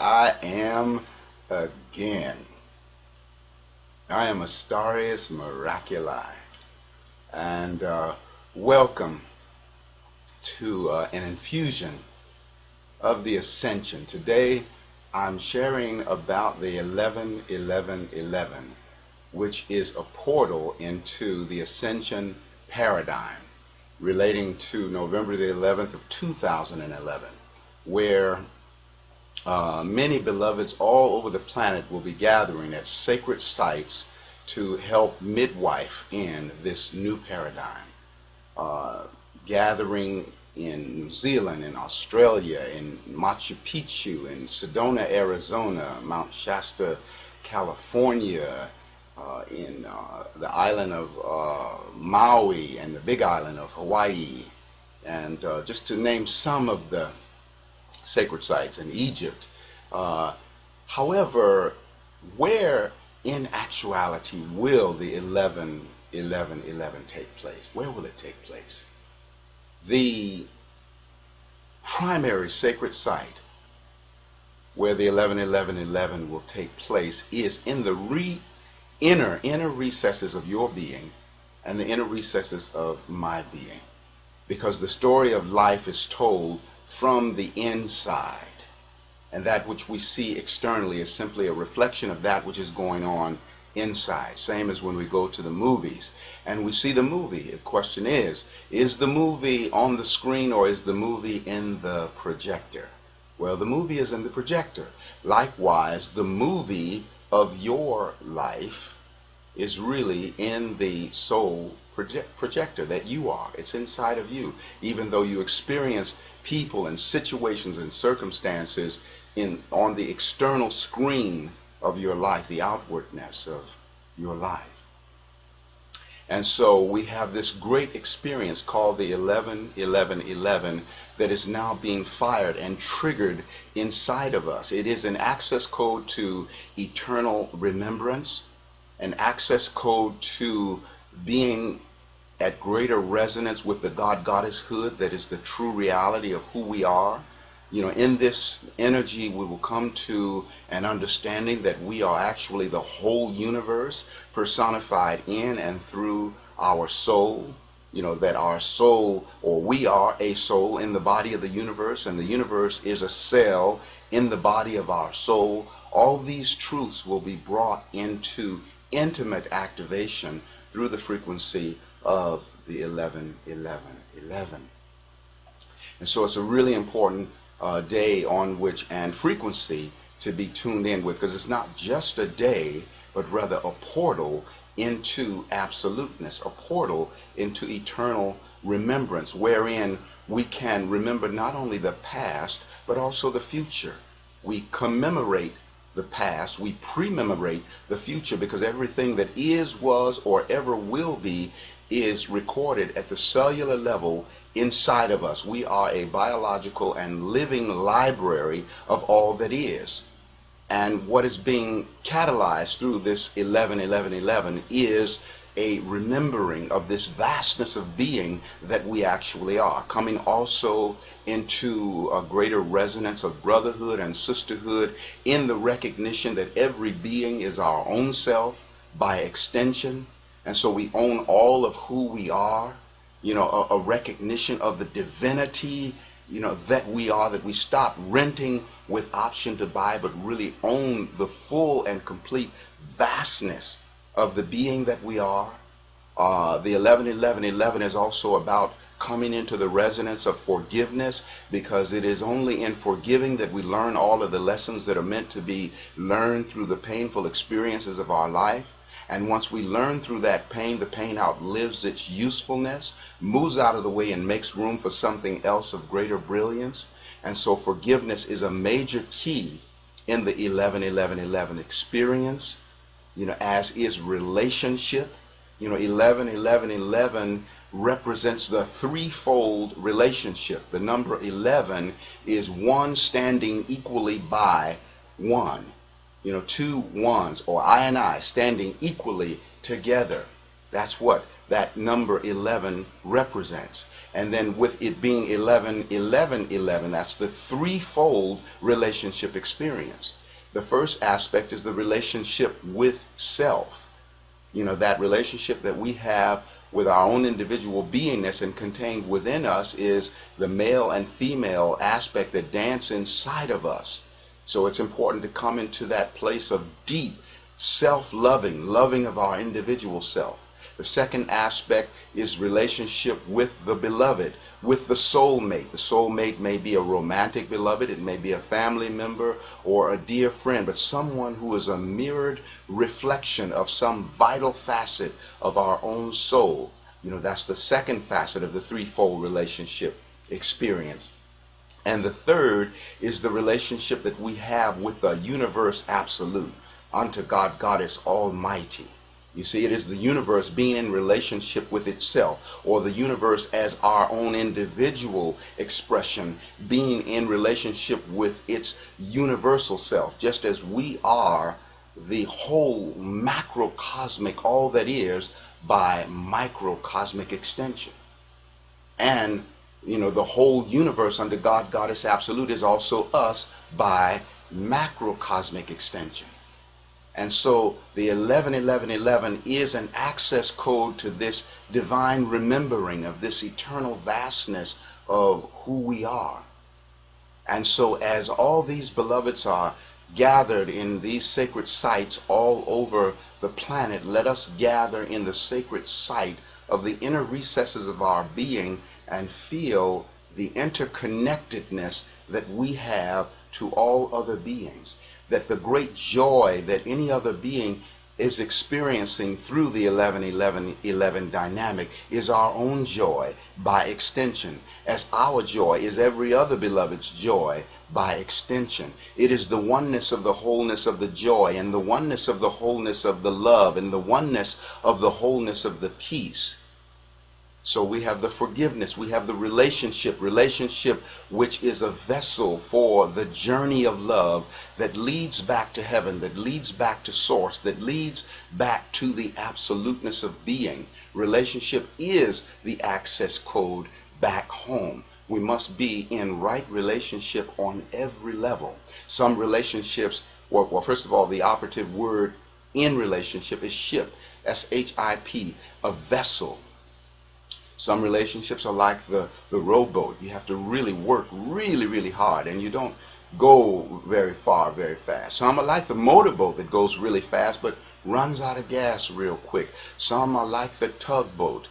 I am again. I am Astarius Miraculii, and welcome to an infusion of the Ascension. Today I'm sharing about the 11-11-11, which is a portal into the Ascension paradigm relating to November the 11th of 2011, where many beloveds all over the planet will be gathering at sacred sites to help midwife in this new paradigm. Gathering in New Zealand, in Australia, in Machu Picchu, in Sedona, Arizona, Mount Shasta, California, in the island of Maui and the big island of Hawaii, and just to name some of the sacred sites in Egypt. However, where in actuality will the 11-11-11 take place? Where will it take place? The primary sacred site where the 11-11-11 will take place is in the inner recesses of your being and the inner recesses of my being, because the story of life is told from the inside, and that which we see externally is simply a reflection of that which is going on inside. Same as when we go to the movies and we see the movie. The question is the movie on the screen or is the movie in the projector? Well, the movie is in the projector. Likewise, the movie of your life is really in the soul projector that you are. It's inside of you, even though you experience people and situations and circumstances on the external screen of your life, the outwardness of your life. And so we have this great experience called the 11-11-11 that is now being fired and triggered inside of us. It is an access code to eternal remembrance, an access code to being at greater resonance with the God-Goddesshood that is the true reality of who we are. You know, in this energy we will come to an understanding that we are actually the whole universe personified in and through our soul. You know, that our soul, or we are a soul in the body of the universe, and the universe is a cell in the body of our soul. All these truths will be brought into intimate activation through the frequency of the 11-11-11. And so it's a really important day on which, and frequency to be tuned in with, because it's not just a day, but rather a portal into absoluteness, a portal into eternal remembrance, wherein we can remember not only the past, but also the future. We commemorate the past, we pre-memorate the future, because everything that is, was, or ever will be is recorded at the cellular level inside of us. We are a biological and living library of all that is. And what is being catalyzed through this 11-11-11 is a remembering of this vastness of being that we actually are, coming also into a greater resonance of brotherhood and sisterhood in the recognition that every being is our own self by extension, and so we own all of who we are. You know, a recognition of the divinity, you know, that we are, that we stop renting with option to buy, but really own the full and complete vastness of the being that we are. The 11-11-11 is also about coming into the resonance of forgiveness, because it is only in forgiving that we learn all of the lessons that are meant to be learned through the painful experiences of our life. And once we learn through that pain, the pain outlives its usefulness, moves out of the way and makes room for something else of greater brilliance. And so forgiveness is a major key in the 11-11-11 experience, you know, as is relationship. You know, 11-11-11 represents the threefold relationship. The number 11 is one standing equally by one. You know, two ones, or I and I standing equally together. That's what that number 11 represents. And then with it being 11, 11, 11, that's the threefold relationship experience. The first aspect is the relationship with self. You know, that relationship that we have with our own individual beingness, and contained within us is the male and female aspect that dance inside of us. So it's important to come into that place of deep self-loving, loving of our individual self. The second aspect is relationship with the beloved, with the soulmate. The soulmate may be a romantic beloved, it may be a family member or a dear friend, but someone who is a mirrored reflection of some vital facet of our own soul. You know, that's the second facet of the threefold relationship experience. And the third is the relationship that we have with the universe absolute, unto God, Goddess Almighty. You see, it is the universe being in relationship with itself, or the universe as our own individual expression being in relationship with its universal self, just as we are the whole macrocosmic, all that is, by microcosmic extension. And, you know, the whole universe under God, Goddess Absolute is also us by macrocosmic extension. And so the 11, 11, 11 is an access code to this divine remembering of this eternal vastness of who we are. And so as all these beloveds are gathered in these sacred sites all over the planet, let us gather in the sacred site of the inner recesses of our being and feel the interconnectedness that we have to all other beings. That the great joy that any other being is experiencing through the 11, 11, 11 dynamic is our own joy by extension, as our joy is every other beloved's joy by extension. It is the oneness of the wholeness of the joy, and the oneness of the wholeness of the love, and the oneness of the wholeness of the peace. So we have the forgiveness, we have the relationship which is a vessel for the journey of love that leads back to heaven, that leads back to source, that leads back to the absoluteness of being. Relationship is the access code back home. We must be in right relationship on every level. Some relationships, well, first of all, the operative word in relationship is ship, S-H-I-P, a vessel. Some relationships are like the rowboat. You have to really work really hard, and you don't go very far very fast. Some are like the motorboat that goes really fast but runs out of gas real quick. Some are like the tugboat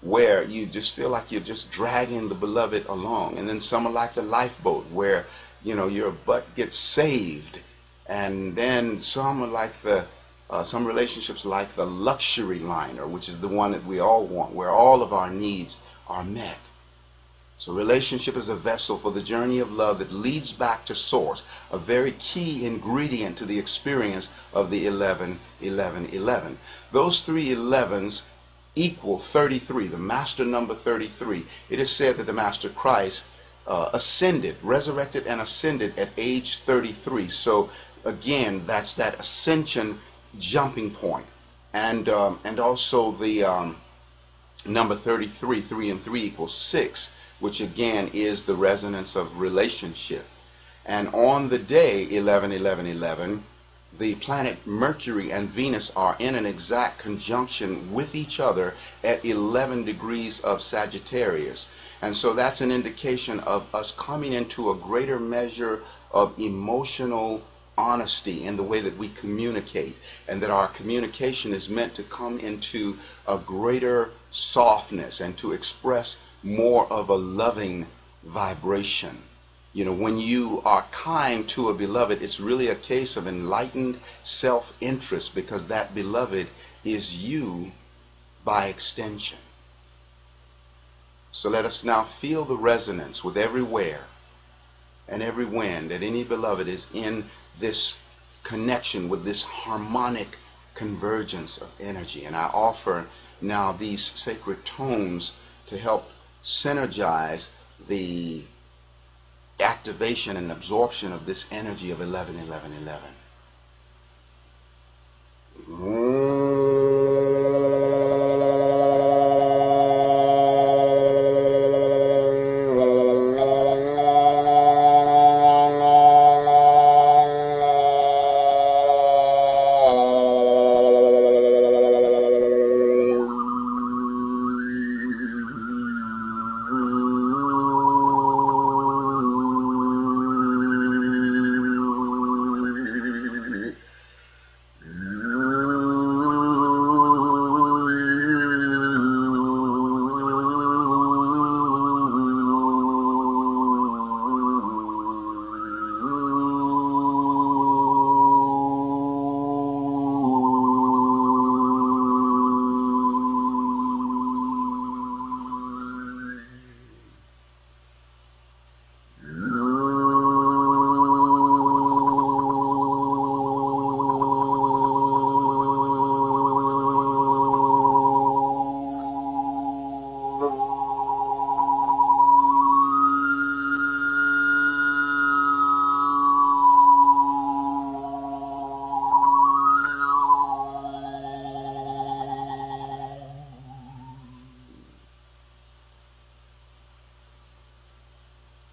where you just feel like you're just dragging the beloved along. And then some are like the lifeboat where, you know, your butt gets saved. And then some are like the some relationships like the luxury liner, which is the one that we all want, where all of our needs are met. So relationship is a vessel for the journey of love that leads back to source, a very key ingredient to the experience of the 11, 11, 11. Those three 11s equal 33, the master number 33. It is said that the Master Christ ascended, resurrected and ascended at age 33. So again, that's that ascension jumping point. And also the number 33, 3 and 3 equals 6, which again is the resonance of relationship. And on the day 11, 11, 11, the planet Mercury and Venus are in an exact conjunction with each other at 11 degrees of Sagittarius. And so that's an indication of us coming into a greater measure of emotional honesty in the way that we communicate, and that our communication is meant to come into a greater softness and to express more of a loving vibration. You know, when you are kind to a beloved, it's really a case of enlightened self-interest, because that beloved is you by extension. So let us now feel the resonance with every where and every when that any beloved is in this connection with this harmonic convergence of energy. And I offer now these sacred tones to help synergize the activation and absorption of this energy of 11, 11, 11.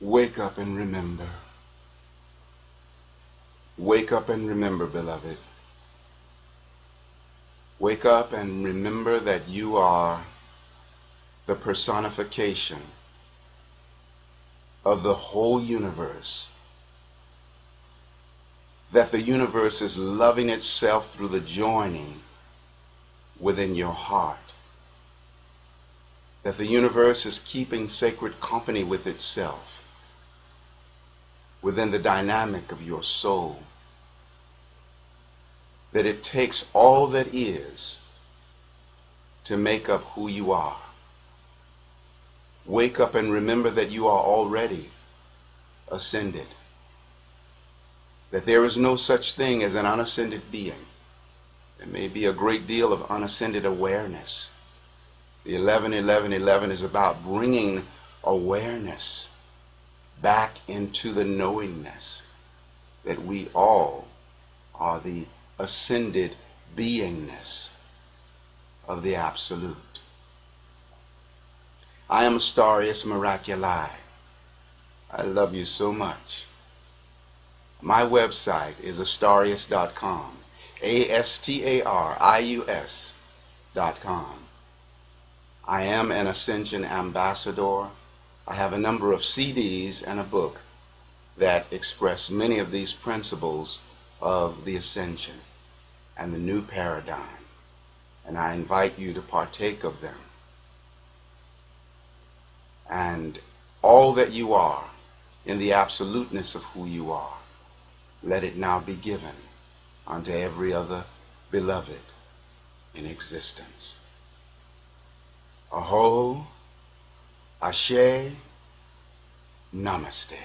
Wake up and remember. Wake up and remember, beloved. Wake up and remember that you are the personification of the whole universe. That the universe is loving itself through the joining within your heart. That the universe is keeping sacred company with itself within the dynamic of your soul. That it takes all that is to make up who you are. Wake up and remember that you are already ascended. That there is no such thing as an unascended being. There may be a great deal of unascended awareness. The 11-11-11 is about bringing awareness back into the knowingness that we all are the ascended beingness of the Absolute. I am Astarius Miraculii. I love you so much. My website is astarius.com. ASTARIUS.com. I am an Ascension ambassador. I have a number of CDs and a book that express many of these principles of the Ascension and the new paradigm. And I invite you to partake of them. And all that you are in the absoluteness of who you are, let it now be given unto every other beloved in existence. Aho, Ashe, Namaste.